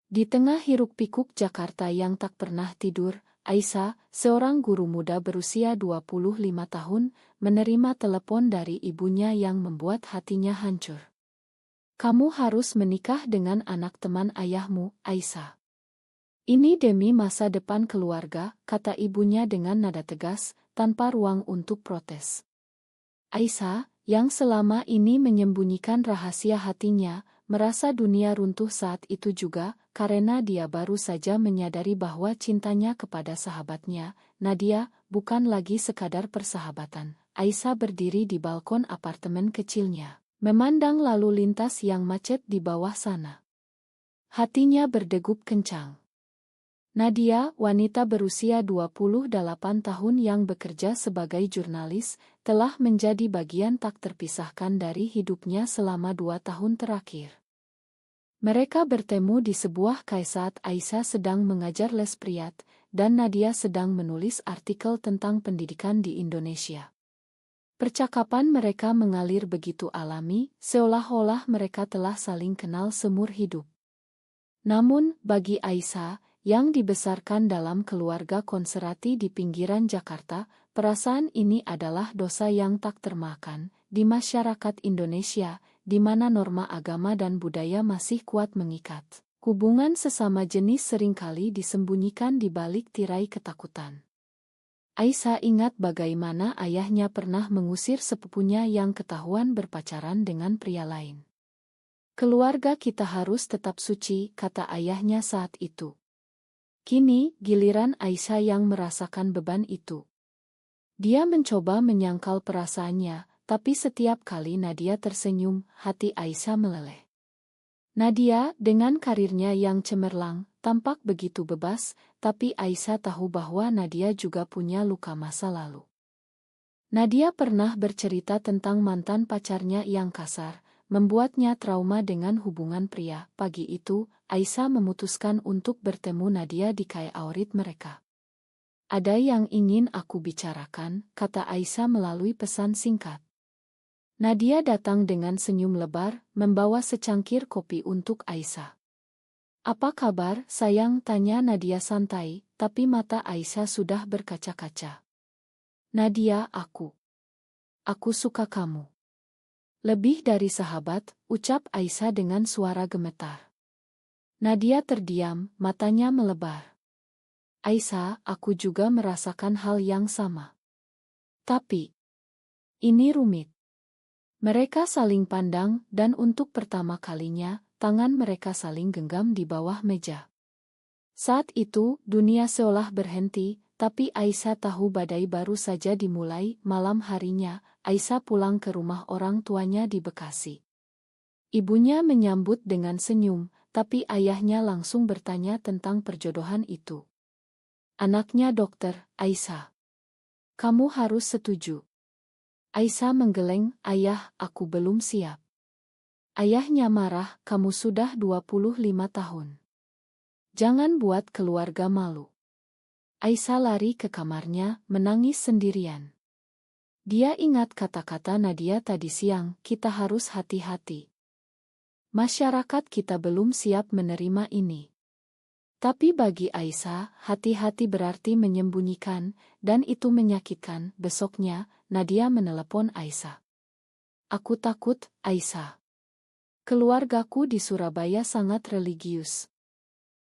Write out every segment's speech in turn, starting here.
Di tengah hiruk-pikuk Jakarta yang tak pernah tidur, Aisyah, seorang guru muda berusia 25 tahun, menerima telepon dari ibunya yang membuat hatinya hancur. "Kamu harus menikah dengan anak teman ayahmu, Aisyah. Ini demi masa depan keluarga," kata ibunya dengan nada tegas, tanpa ruang untuk protes. Aisyah, yang selama ini menyembunyikan rahasia hatinya, merasa dunia runtuh saat itu juga, karena dia baru saja menyadari bahwa cintanya kepada sahabatnya, Nadia, bukan lagi sekadar persahabatan. Aisyah berdiri di balkon apartemen kecilnya, memandang lalu lintas yang macet di bawah sana. Hatinya berdegup kencang. Nadia, wanita berusia 28 tahun yang bekerja sebagai jurnalis, telah menjadi bagian tak terpisahkan dari hidupnya selama 2 tahun terakhir. Mereka bertemu di sebuah cafe saat Aisyah sedang mengajar les priat, dan Nadia sedang menulis artikel tentang pendidikan di Indonesia. Percakapan mereka mengalir begitu alami, seolah-olah mereka telah saling kenal seumur hidup. Namun, bagi Aisyah, yang dibesarkan dalam keluarga konservatif di pinggiran Jakarta, perasaan ini adalah dosa yang tak termaafkan. Di masyarakat Indonesia, di mana norma agama dan budaya masih kuat mengikat, hubungan sesama jenis seringkali disembunyikan di balik tirai ketakutan. Aisyah ingat bagaimana ayahnya pernah mengusir sepupunya yang ketahuan berpacaran dengan pria lain. "Keluarga kita harus tetap suci," kata ayahnya saat itu. Kini, giliran Aisyah yang merasakan beban itu. Dia mencoba menyangkal perasaannya, tapi setiap kali Nadia tersenyum, hati Aisyah meleleh. Nadia, dengan karirnya yang cemerlang, tampak begitu bebas, tapi Aisyah tahu bahwa Nadia juga punya luka masa lalu. Nadia pernah bercerita tentang mantan pacarnya yang kasar, membuatnya trauma dengan hubungan pria. Pagi itu, Aisyah memutuskan untuk bertemu Nadia di cafe aurit mereka. "Ada yang ingin aku bicarakan," kata Aisyah melalui pesan singkat. Nadia datang dengan senyum lebar, membawa secangkir kopi untuk Aisyah. "Apa kabar, sayang?" tanya Nadia santai, tapi mata Aisyah sudah berkaca-kaca. "Nadia, aku suka kamu. Lebih dari sahabat," ucap Aisyah dengan suara gemetar. Nadia terdiam, matanya melebar. "Aisyah, aku juga merasakan hal yang sama. Tapi ini rumit." Mereka saling pandang, dan untuk pertama kalinya, tangan mereka saling genggam di bawah meja. Saat itu, dunia seolah berhenti, tapi Aisyah tahu badai baru saja dimulai. Malam harinya, Aisyah pulang ke rumah orang tuanya di Bekasi. Ibunya menyambut dengan senyum, tapi ayahnya langsung bertanya tentang perjodohan itu. "Anaknya dokter, Aisyah. Kamu harus setuju." Aisyah menggeleng, "Ayah, aku belum siap." Ayahnya marah, "Kamu sudah 25 tahun. Jangan buat keluarga malu." Aisyah lari ke kamarnya, menangis sendirian. Dia ingat kata-kata Nadia tadi siang, "Kita harus hati-hati. Masyarakat kita belum siap menerima ini." Tapi bagi Aisyah, hati-hati berarti menyembunyikan, dan itu menyakitkan. Besoknya, Nadia menelepon Aisyah. "Aku takut, Aisyah. Keluargaku di Surabaya sangat religius.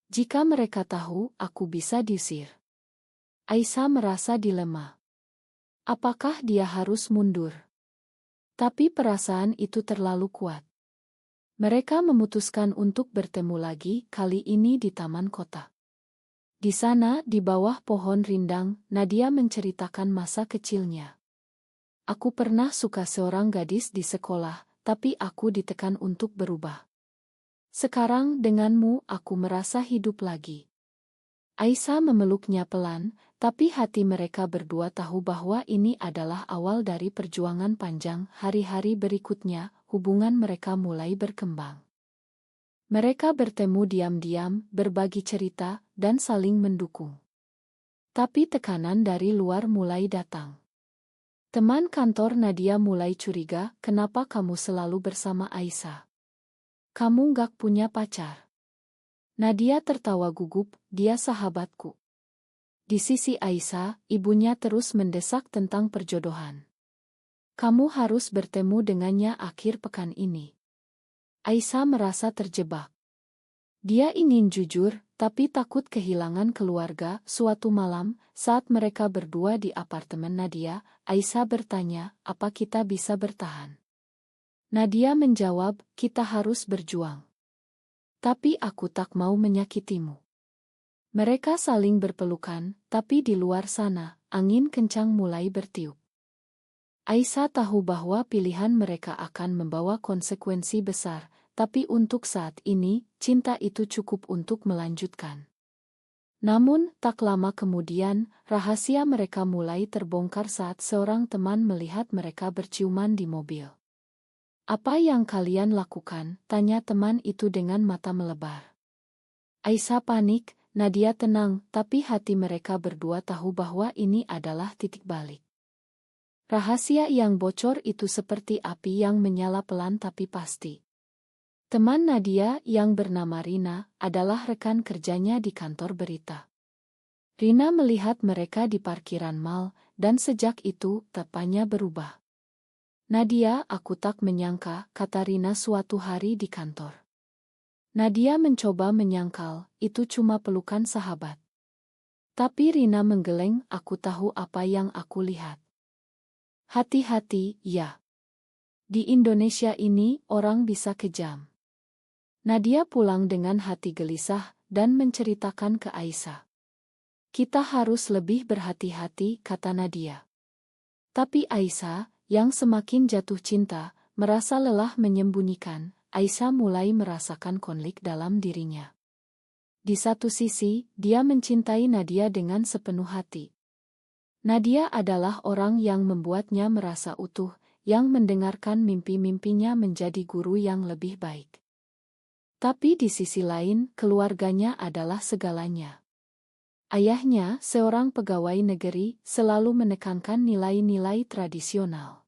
Jika mereka tahu, aku bisa diusir." Aisyah merasa dilema. Apakah dia harus mundur? Tapi perasaan itu terlalu kuat. Mereka memutuskan untuk bertemu lagi, kali ini di taman kota. Di sana, di bawah pohon rindang, Nadia menceritakan masa kecilnya. "Aku pernah suka seorang gadis di sekolah, tapi aku ditekan untuk berubah. Sekarang denganmu, aku merasa hidup lagi." Aisyah memeluknya pelan, tapi hati mereka berdua tahu bahwa ini adalah awal dari perjuangan panjang. Hari-hari berikutnya, hubungan mereka mulai berkembang. Mereka bertemu diam-diam, berbagi cerita, dan saling mendukung. Tapi tekanan dari luar mulai datang. Teman kantor Nadia mulai curiga, "Kenapa kamu selalu bersama Aisyah? Kamu gak punya pacar?" Nadia tertawa gugup, dia sahabatku. Di sisi Aisyah, ibunya terus mendesak tentang perjodohan. Kamu harus bertemu dengannya akhir pekan ini. Aisyah merasa terjebak. Dia ingin jujur, tapi takut kehilangan keluarga. Suatu malam, saat mereka berdua di apartemen Nadia, Aisyah bertanya, apa kita bisa bertahan? Nadia menjawab, kita harus berjuang. Tapi aku tak mau menyakitimu. Mereka saling berpelukan, tapi di luar sana, angin kencang mulai bertiup. Aisyah tahu bahwa pilihan mereka akan membawa konsekuensi besar, tapi untuk saat ini, cinta itu cukup untuk melanjutkan. Namun, tak lama kemudian, rahasia mereka mulai terbongkar saat seorang teman melihat mereka berciuman di mobil. Apa yang kalian lakukan? Tanya teman itu dengan mata melebar. Aisyah panik, Nadia tenang, tapi hati mereka berdua tahu bahwa ini adalah titik balik. Rahasia yang bocor itu seperti api yang menyala pelan tapi pasti. Teman Nadia yang bernama Rina adalah rekan kerjanya di kantor berita. Rina melihat mereka di parkiran mal, dan sejak itu, tapanya berubah. Nadia, aku tak menyangka, kata Rina suatu hari di kantor. Nadia mencoba menyangkal, itu cuma pelukan sahabat. Tapi Rina menggeleng, aku tahu apa yang aku lihat. Hati-hati, ya. Di Indonesia ini, orang bisa kejam. Nadia pulang dengan hati gelisah, dan menceritakan ke Aisyah. Kita harus lebih berhati-hati, kata Nadia. Tapi Aisyah, yang semakin jatuh cinta, merasa lelah menyembunyikan. Aisyah mulai merasakan konflik dalam dirinya. Di satu sisi, dia mencintai Nadia dengan sepenuh hati. Nadia adalah orang yang membuatnya merasa utuh, yang mendengarkan mimpi-mimpinya menjadi guru yang lebih baik. Tapi di sisi lain, keluarganya adalah segalanya. Ayahnya, seorang pegawai negeri, selalu menekankan nilai-nilai tradisional.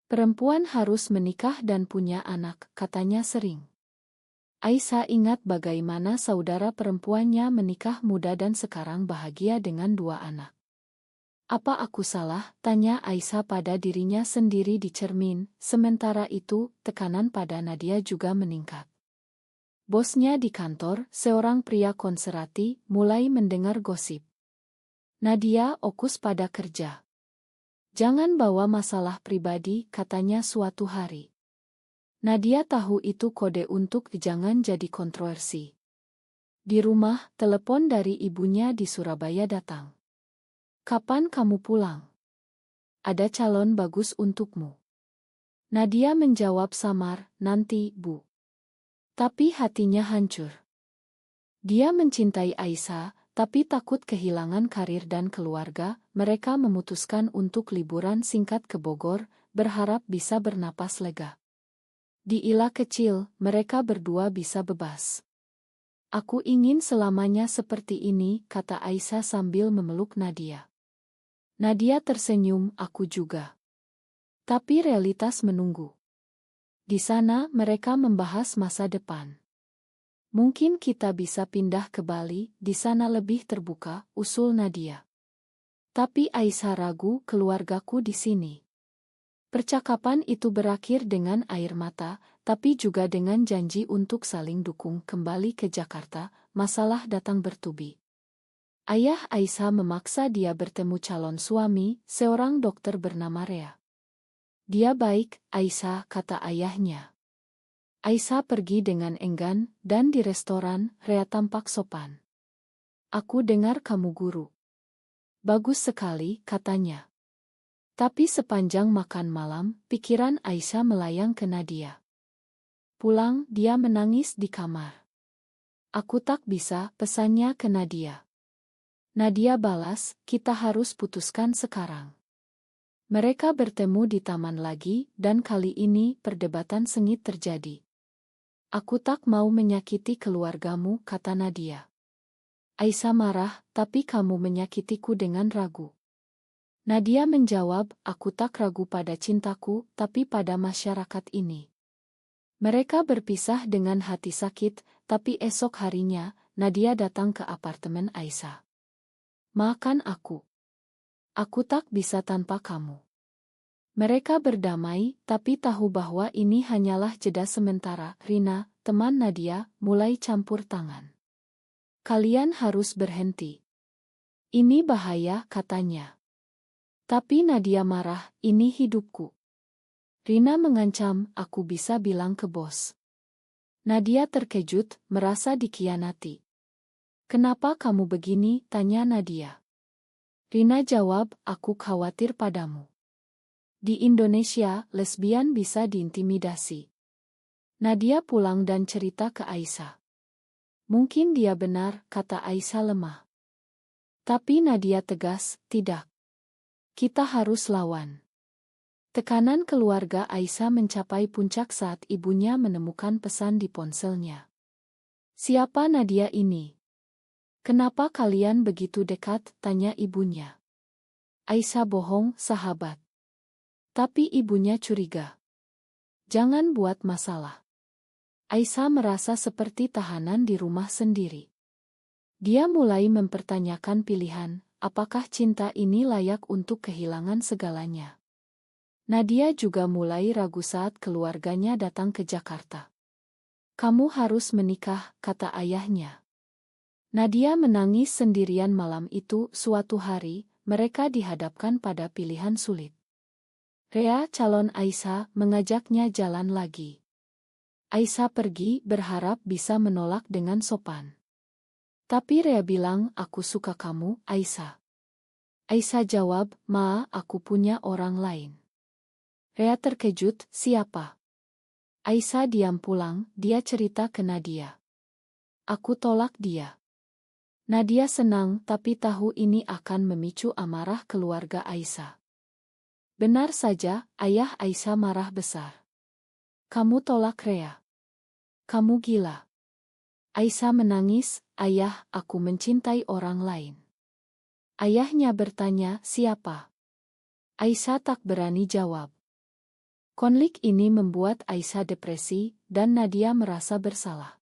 Perempuan harus menikah dan punya anak, katanya sering. Aisyah ingat bagaimana saudara perempuannya menikah muda dan sekarang bahagia dengan 2 anak. Apa aku salah? Tanya Aisyah pada dirinya sendiri di cermin. Sementara itu, tekanan pada Nadia juga meningkat. Bosnya di kantor, seorang pria konservatif, mulai mendengar gosip. Nadia fokus pada kerja. Jangan bawa masalah pribadi, katanya suatu hari. Nadia tahu itu kode untuk jangan jadi kontroversi. Di rumah, telepon dari ibunya di Surabaya datang. Kapan kamu pulang? Ada calon bagus untukmu. Nadia menjawab samar, nanti, Bu. Tapi hatinya hancur. Dia mencintai Aisyah, tapi takut kehilangan karir dan keluarga. Mereka memutuskan untuk liburan singkat ke Bogor, berharap bisa bernapas lega. Di Ila kecil, mereka berdua bisa bebas. Aku ingin selamanya seperti ini, kata Aisyah sambil memeluk Nadia. Nadia tersenyum, aku juga. Tapi realitas menunggu. Di sana mereka membahas masa depan. Mungkin kita bisa pindah ke Bali, di sana lebih terbuka, usul Nadia. Tapi Aisyah ragu, keluargaku di sini. Percakapan itu berakhir dengan air mata, tapi juga dengan janji untuk saling dukung. Kembali ke Jakarta, masalah datang bertubi. Ayah Aisyah memaksa dia bertemu calon suami, seorang dokter bernama Rea. Dia baik, Aisyah, kata ayahnya. Aisyah pergi dengan enggan, dan di restoran, Rea tampak sopan. Aku dengar kamu guru. Bagus sekali, katanya. Tapi sepanjang makan malam, pikiran Aisyah melayang ke Nadia. Pulang, dia menangis di kamar. Aku tak bisa, pesannya ke Nadia. Nadia balas, kita harus putuskan sekarang. Mereka bertemu di taman lagi, dan kali ini perdebatan sengit terjadi. Aku tak mau menyakiti keluargamu, kata Nadia. Aisyah marah, tapi kamu menyakitiku dengan ragu. Nadia menjawab, aku tak ragu pada cintaku, tapi pada masyarakat ini. Mereka berpisah dengan hati sakit, tapi esok harinya, Nadia datang ke apartemen Aisyah. "Maafkan aku. Aku tak bisa tanpa kamu." Mereka berdamai, tapi tahu bahwa ini hanyalah jeda sementara. Rina, teman Nadia, mulai campur tangan. "Kalian harus berhenti. Ini bahaya," katanya. Tapi Nadia marah, "Ini hidupku." Rina mengancam, "Aku bisa bilang ke bos." Nadia terkejut, merasa dikhianati. "Kenapa kamu begini?" tanya Nadia. Rina jawab, "Aku khawatir padamu. Di Indonesia, lesbian bisa diintimidasi." Nadia pulang dan cerita ke Aisyah. "Mungkin dia benar," kata Aisyah lemah. Tapi Nadia tegas, "Tidak. Kita harus lawan." Tekanan keluarga Aisyah mencapai puncak saat ibunya menemukan pesan di ponselnya. "Siapa Nadia ini? Kenapa kalian begitu dekat?" tanya ibunya. Aisyah bohong, sahabat. Tapi ibunya curiga. "Jangan buat masalah." Aisyah merasa seperti tahanan di rumah sendiri. Dia mulai mempertanyakan pilihan, apakah cinta ini layak untuk kehilangan segalanya. Nadia juga mulai ragu saat keluarganya datang ke Jakarta. "Kamu harus menikah," kata ayahnya. Nadia menangis sendirian malam itu. Suatu hari, mereka dihadapkan pada pilihan sulit. Rea, calon Aisyah, mengajaknya jalan lagi. Aisyah pergi berharap bisa menolak dengan sopan. Tapi Rea bilang, "Aku suka kamu, Aisyah." Aisyah jawab, "Ma, aku punya orang lain." Rea terkejut, "Siapa?" Aisyah diam pulang, dia cerita ke Nadia. "Aku tolak dia." Nadia senang, tapi tahu ini akan memicu amarah keluarga Aisyah. Benar saja, ayah Aisyah marah besar. "Kamu tolak Rea? Kamu gila." Aisyah menangis, "Ayah, aku mencintai orang lain." Ayahnya bertanya, "Siapa?" Aisyah tak berani jawab. Konflik ini membuat Aisyah depresi, dan Nadia merasa bersalah.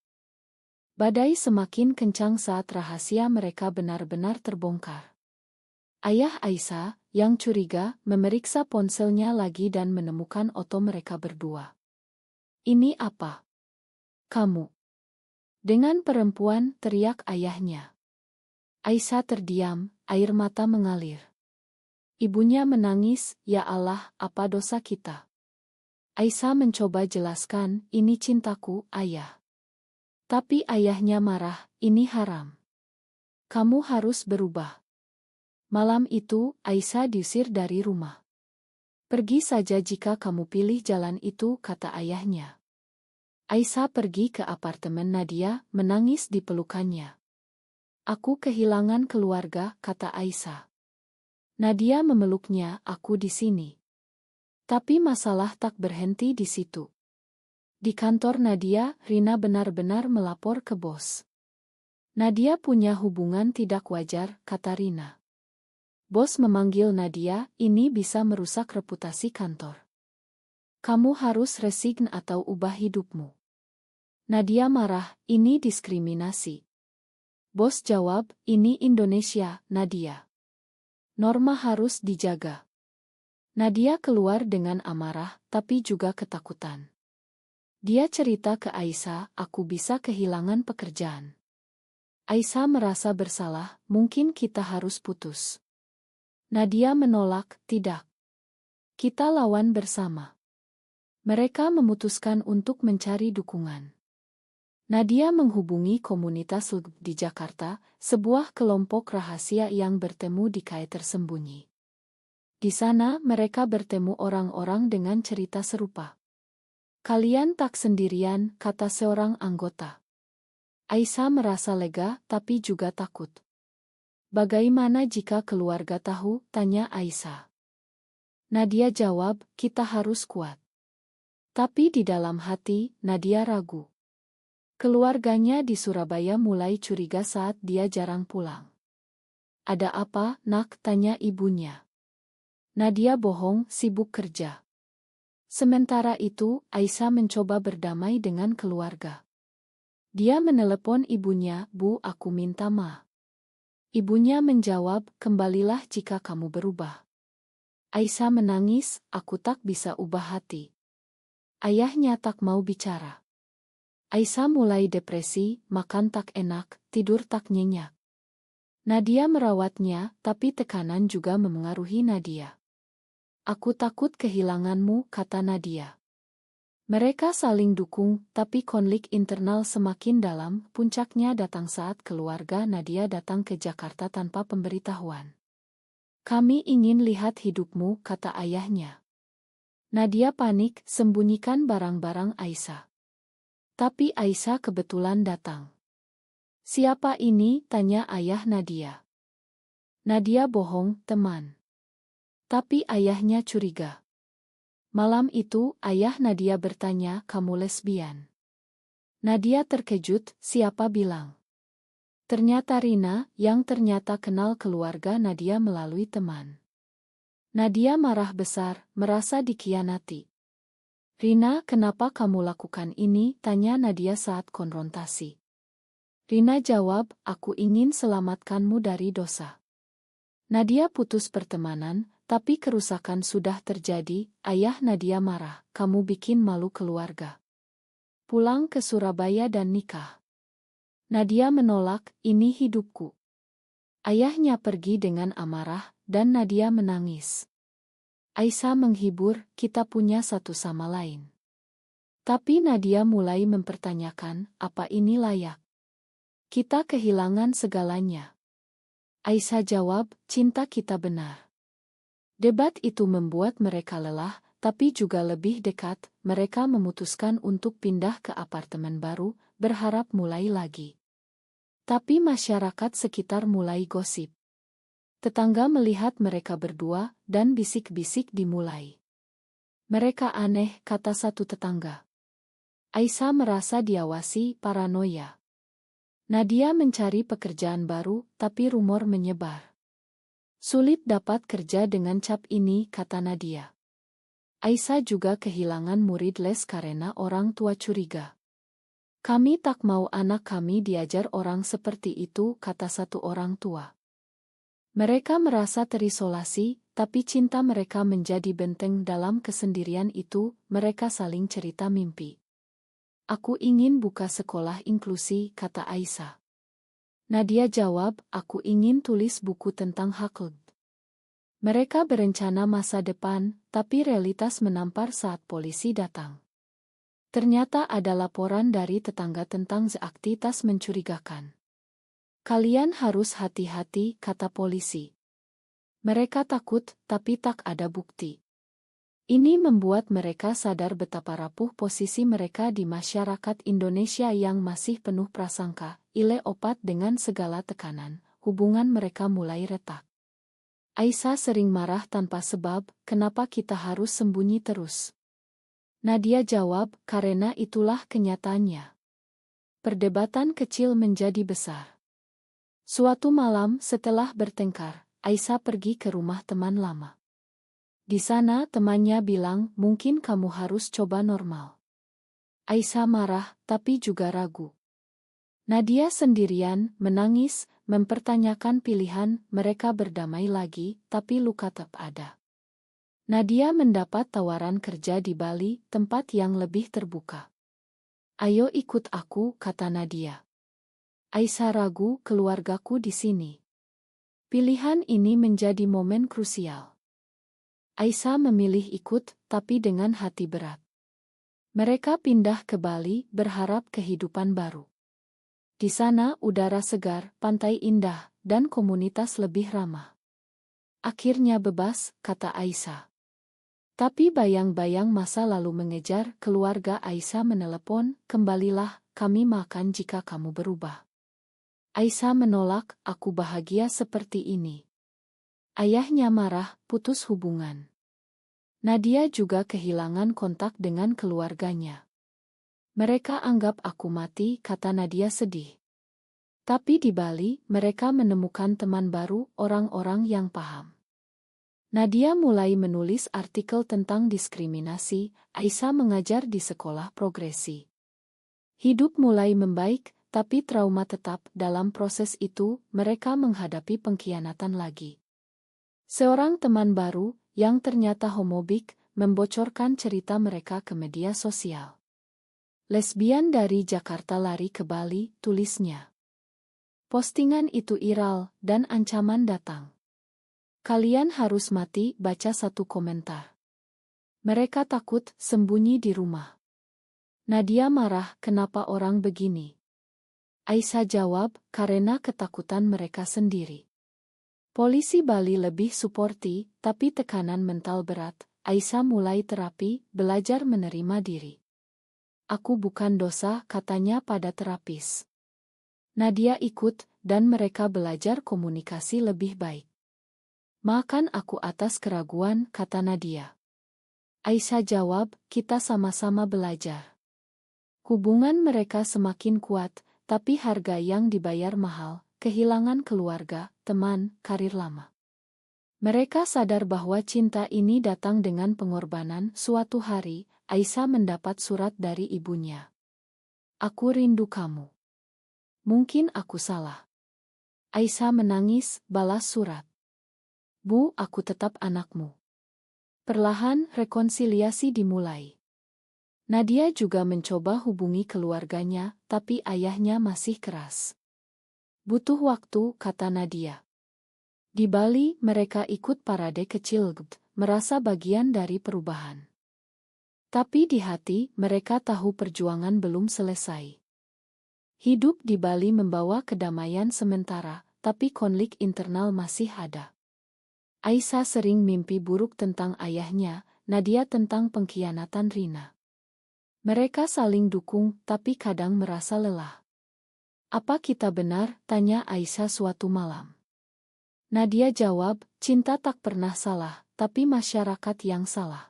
Badai semakin kencang saat rahasia mereka benar-benar terbongkar. Ayah Aisyah, yang curiga, memeriksa ponselnya lagi dan menemukan foto mereka berdua. "Ini apa? Kamu dengan perempuan?" teriak ayahnya. Aisyah terdiam, air mata mengalir. Ibunya menangis, "Ya Allah, apa dosa kita?" Aisyah mencoba jelaskan, "Ini cintaku, ayah." Tapi ayahnya marah, "Ini haram. Kamu harus berubah." Malam itu, Aisyah diusir dari rumah. "Pergi saja jika kamu pilih jalan itu," kata ayahnya. Aisyah pergi ke apartemen Nadia, menangis di pelukannya. "Aku kehilangan keluarga," kata Aisyah. Nadia memeluknya, "Aku di sini." Tapi masalah tak berhenti di situ. Di kantor Nadia, Rina benar-benar melapor ke bos. "Nadia punya hubungan tidak wajar," kata Rina. Bos memanggil Nadia, "Ini bisa merusak reputasi kantor. Kamu harus resign atau ubah hidupmu." Nadia marah, "Ini diskriminasi." Bos jawab, "Ini Indonesia, Nadia. Norma harus dijaga." Nadia keluar dengan amarah, tapi juga ketakutan. Dia cerita ke Aisyah, "Aku bisa kehilangan pekerjaan." Aisyah merasa bersalah, "Mungkin kita harus putus." Nadia menolak, "Tidak. Kita lawan bersama." Mereka memutuskan untuk mencari dukungan. Nadia menghubungi komunitas LGBT di Jakarta, sebuah kelompok rahasia yang bertemu di KAI tersembunyi. Di sana mereka bertemu orang-orang dengan cerita serupa. "Kalian tak sendirian," kata seorang anggota. Aisyah merasa lega, tapi juga takut. "Bagaimana jika keluarga tahu?" tanya Aisyah. Nadia jawab, "Kita harus kuat." Tapi di dalam hati, Nadia ragu. Keluarganya di Surabaya mulai curiga saat dia jarang pulang. "Ada apa, Nak?" tanya ibunya. Nadia bohong, "Sibuk kerja." Sementara itu, Aisyah mencoba berdamai dengan keluarga. Dia menelepon ibunya, "Bu, aku minta maaf." Ibunya menjawab, "Kembalilah jika kamu berubah." Aisyah menangis, "Aku tak bisa ubah hati." Ayahnya tak mau bicara. Aisyah mulai depresi, makan tak enak, tidur tak nyenyak. Nadia merawatnya, tapi tekanan juga memengaruhi Nadia. "Aku takut kehilanganmu," kata Nadia. Mereka saling dukung, tapi konflik internal semakin dalam. Puncaknya datang saat keluarga Nadia datang ke Jakarta tanpa pemberitahuan. "Kami ingin lihat hidupmu," kata ayahnya. Nadia panik, sembunyikan barang-barang Aisyah. Tapi Aisyah kebetulan datang. "Siapa ini?" tanya ayah Nadia. Nadia bohong, "Teman." Tapi ayahnya curiga. Malam itu, ayah Nadia bertanya, "Kamu lesbian?" Nadia terkejut, "Siapa bilang?" Ternyata Rina, yang ternyata kenal keluarga Nadia melalui teman. Nadia marah besar, merasa dikhianati. "Rina, kenapa kamu lakukan ini?" tanya Nadia saat konfrontasi. Rina jawab, "Aku ingin selamatkanmu dari dosa." Nadia putus pertemanan, tapi kerusakan sudah terjadi. Ayah Nadia marah, "Kamu bikin malu keluarga. Pulang ke Surabaya dan nikah." Nadia menolak, "Ini hidupku." Ayahnya pergi dengan amarah, dan Nadia menangis. Aisyah menghibur, "Kita punya satu sama lain." Tapi Nadia mulai mempertanyakan, "Apa ini layak? Kita kehilangan segalanya." Aisyah jawab, "Cinta kita benar." Debat itu membuat mereka lelah, tapi juga lebih dekat. Mereka memutuskan untuk pindah ke apartemen baru, berharap mulai lagi. Tapi masyarakat sekitar mulai gosip. Tetangga melihat mereka berdua, dan bisik-bisik dimulai. "Mereka aneh," kata satu tetangga. Aisyah merasa diawasi, paranoia. Nadia mencari pekerjaan baru, tapi rumor menyebar. "Sulit dapat kerja dengan cap ini," kata Nadia. Aisyah juga kehilangan murid les karena orang tua curiga. "Kami tak mau anak kami diajar orang seperti itu," kata satu orang tua. Mereka merasa terisolasi, tapi cinta mereka menjadi benteng dalam kesendirian itu. Mereka saling cerita mimpi. "Aku ingin buka sekolah inklusi," kata Aisyah. Nadia jawab, "Aku ingin tulis buku tentang hak." Mereka berencana masa depan, tapi realitas menampar saat polisi datang. Ternyata ada laporan dari tetangga tentang aktivitas mencurigakan. "Kalian harus hati-hati," kata polisi. Mereka takut, tapi tak ada bukti. Ini membuat mereka sadar betapa rapuh posisi mereka di masyarakat Indonesia yang masih penuh prasangka. Ile opat dengan segala tekanan, hubungan mereka mulai retak. Aisyah sering marah tanpa sebab, "Kenapa kita harus sembunyi terus?" Nadia jawab, "Karena itulah kenyataannya." Perdebatan kecil menjadi besar. Suatu malam setelah bertengkar, Aisyah pergi ke rumah teman lama. Di sana temannya bilang, "Mungkin kamu harus coba normal." Aisyah marah, tapi juga ragu. Nadia sendirian, menangis, mempertanyakan pilihan. Mereka berdamai lagi, tapi luka tetap ada. Nadia mendapat tawaran kerja di Bali, tempat yang lebih terbuka. "Ayo ikut aku," kata Nadia. Aisyah ragu, "Keluargaku di sini." Pilihan ini menjadi momen krusial. Aisyah memilih ikut, tapi dengan hati berat. Mereka pindah ke Bali, berharap kehidupan baru. Di sana udara segar, pantai indah, dan komunitas lebih ramah. "Akhirnya bebas," kata Aisyah. Tapi bayang-bayang masa lalu mengejar. Keluarga Aisyah menelepon, "Kembalilah, kami makan jika kamu berubah." Aisyah menolak, "Aku bahagia seperti ini." Ayahnya marah, putus hubungan. Nadia juga kehilangan kontak dengan keluarganya. "Mereka anggap aku mati," kata Nadia sedih. Tapi di Bali, mereka menemukan teman baru, orang-orang yang paham. Nadia mulai menulis artikel tentang diskriminasi. Aisyah mengajar di sekolah progresi. Hidup mulai membaik, tapi trauma tetap. Dalam proses itu, mereka menghadapi pengkhianatan lagi. Seorang teman baru, yang ternyata homofobik, membocorkan cerita mereka ke media sosial. Lesbian dari Jakarta lari ke Bali, tulisnya. Postingan itu viral, dan ancaman datang. Kalian harus mati, baca satu komentar. Mereka takut, sembunyi di rumah. Nadia marah, kenapa orang begini? Aisyah jawab, karena ketakutan mereka sendiri. Polisi Bali lebih suporti, tapi tekanan mental berat. Aisyah mulai terapi, belajar menerima diri. Aku bukan dosa, katanya pada terapis. Nadia ikut, dan mereka belajar komunikasi lebih baik. Maafkan aku atas keraguan, kata Nadia. Aisyah jawab, kita sama-sama belajar. Hubungan mereka semakin kuat, tapi harga yang dibayar mahal, kehilangan keluarga, teman, karir lama. Mereka sadar bahwa cinta ini datang dengan pengorbanan. Suatu hari, Aisyah mendapat surat dari ibunya. Aku rindu kamu. Mungkin aku salah. Aisyah menangis, balas surat. Bu, aku tetap anakmu. Perlahan, rekonsiliasi dimulai. Nadia juga mencoba hubungi keluarganya, tapi ayahnya masih keras. Butuh waktu, kata Nadia. Di Bali, mereka ikut parade kecil, merasa bagian dari perubahan. Tapi di hati, mereka tahu perjuangan belum selesai. Hidup di Bali membawa kedamaian sementara, tapi konflik internal masih ada. Aisyah sering mimpi buruk tentang ayahnya, Nadia tentang pengkhianatan Rina. Mereka saling dukung, tapi kadang merasa lelah. Apa kita benar? Tanya Aisyah suatu malam. Nadia jawab, cinta tak pernah salah, tapi masyarakat yang salah.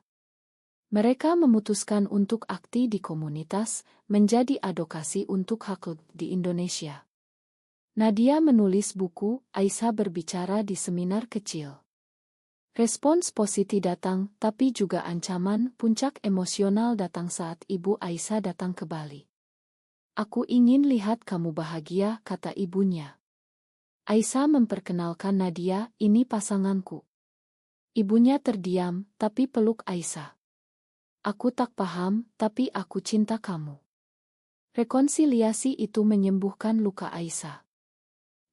Mereka memutuskan untuk aktif di komunitas, menjadi advokasi untuk hak di Indonesia. Nadia menulis buku, Aisyah berbicara di seminar kecil. Respons positif datang, tapi juga ancaman. Puncak emosional datang saat ibu Aisyah datang ke Bali. Aku ingin lihat kamu bahagia, kata ibunya. Aisyah memperkenalkan Nadia, ini pasanganku. Ibunya terdiam, tapi peluk Aisyah. Aku tak paham, tapi aku cinta kamu. Rekonsiliasi itu menyembuhkan luka Aisyah.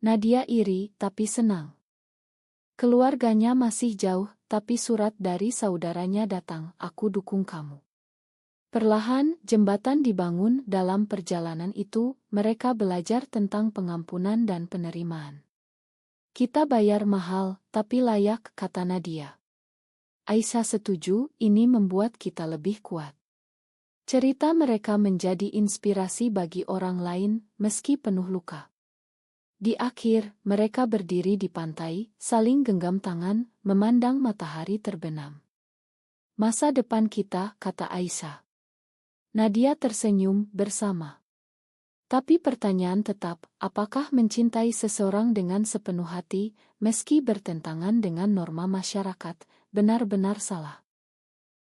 Nadia iri, tapi senang. Keluarganya masih jauh, tapi surat dari saudaranya datang, aku dukung kamu. Perlahan, jembatan dibangun. Dalam perjalanan itu, mereka belajar tentang pengampunan dan penerimaan. Kita bayar mahal, tapi layak, kata Nadia. Aisyah setuju, ini membuat kita lebih kuat. Cerita mereka menjadi inspirasi bagi orang lain, meski penuh luka. Di akhir, mereka berdiri di pantai, saling genggam tangan, memandang matahari terbenam. Masa depan kita, kata Aisyah. Nadia tersenyum, bersama. Tapi pertanyaan tetap, apakah mencintai seseorang dengan sepenuh hati, meski bertentangan dengan norma masyarakat, benar-benar salah?